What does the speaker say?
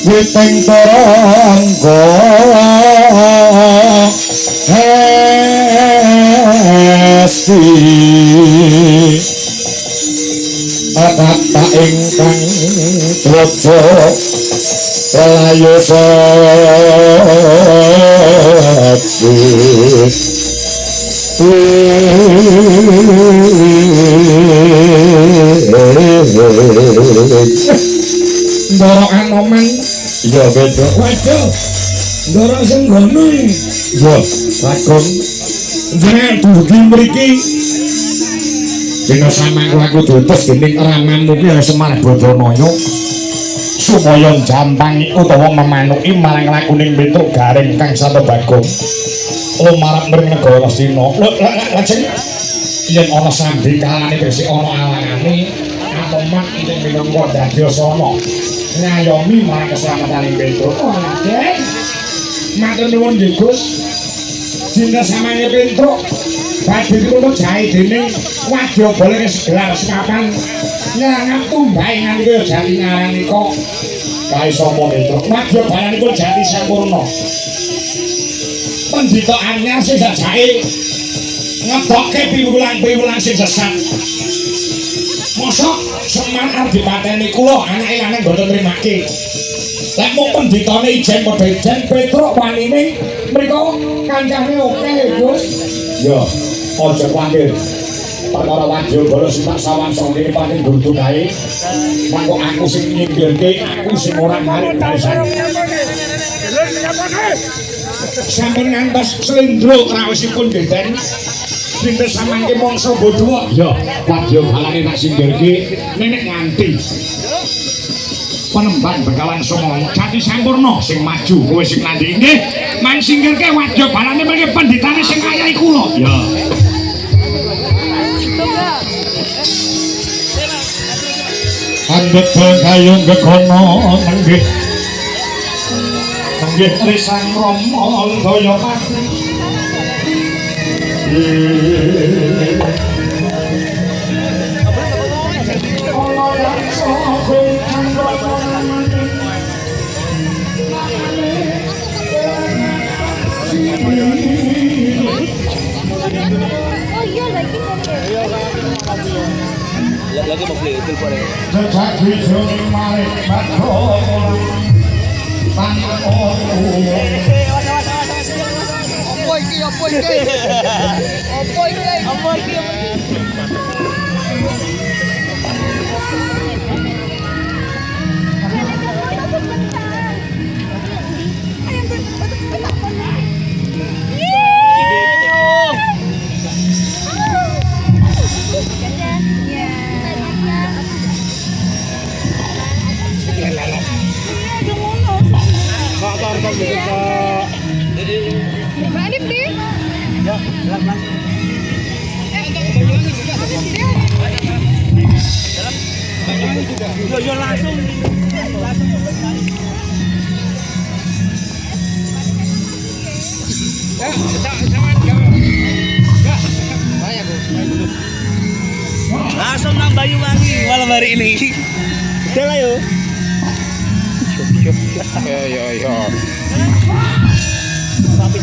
witing tarangga hesti atata ingkang bojo layu Ndoro anoman iya beda waduh ndoro sing ngono iya lakon jeneng dugi mriki dina samangku aku diutus dening ramanmu ki Semar Badanaya supaya jampang utawa memanuki marang lakuning Petruk Garing kang Sata Bagong lumarap mring negara Sina lajeng yen ana sambi kalane wis ana alangane Anoman iki minangka dadyasana ngayomi marang keselamatan Petruk. Nggih. Matur nuwun nggih Gus. Dinten samangke Petruk badhe dipun jahi dening wadyabala segelar sekapan nyangat tumbahe nganti kaya jati ngarang nika. Kae sapa Petruk? Wadyabalanipun jati sampurna. Pendhita anyar sing sajake ngetokke piwulang-piwulang sing sesat. Mosok Semar arep dipateni kula anake lanang boten nrimake. Lek mung pendhitane ijen padha ijen Petruk wanine mriko kancane oke Gus. Ya, aja kuwatir. Perkara wadyabala sing tak sawangsong iki paling durdu kae. Mangko aku sing nyinggirke, aku sing ora marih balesan. Sampun ngantos slendro raosipun Deden. Dinten samangke mangsa bodho. Ya, wadyabalane tak singgirke nenek nganti. Penembang Begawan Songo jati sampurna sing maju kowe sing nandhi nggih man singgirke wadyabalane mriki pendhitane sing ayahi kula. Ya. Andhet kayung gegono nenggih. Nenggih trisang Rama daya pati. Lagi mau play itu boleh. Jadi joning maring batho tanah Apa iki? Apa iki? Apa iki? Apa iki? Yo langsung langsung nang Banyuwangi malam hari ini. Udah lah yo. Yo. Tapi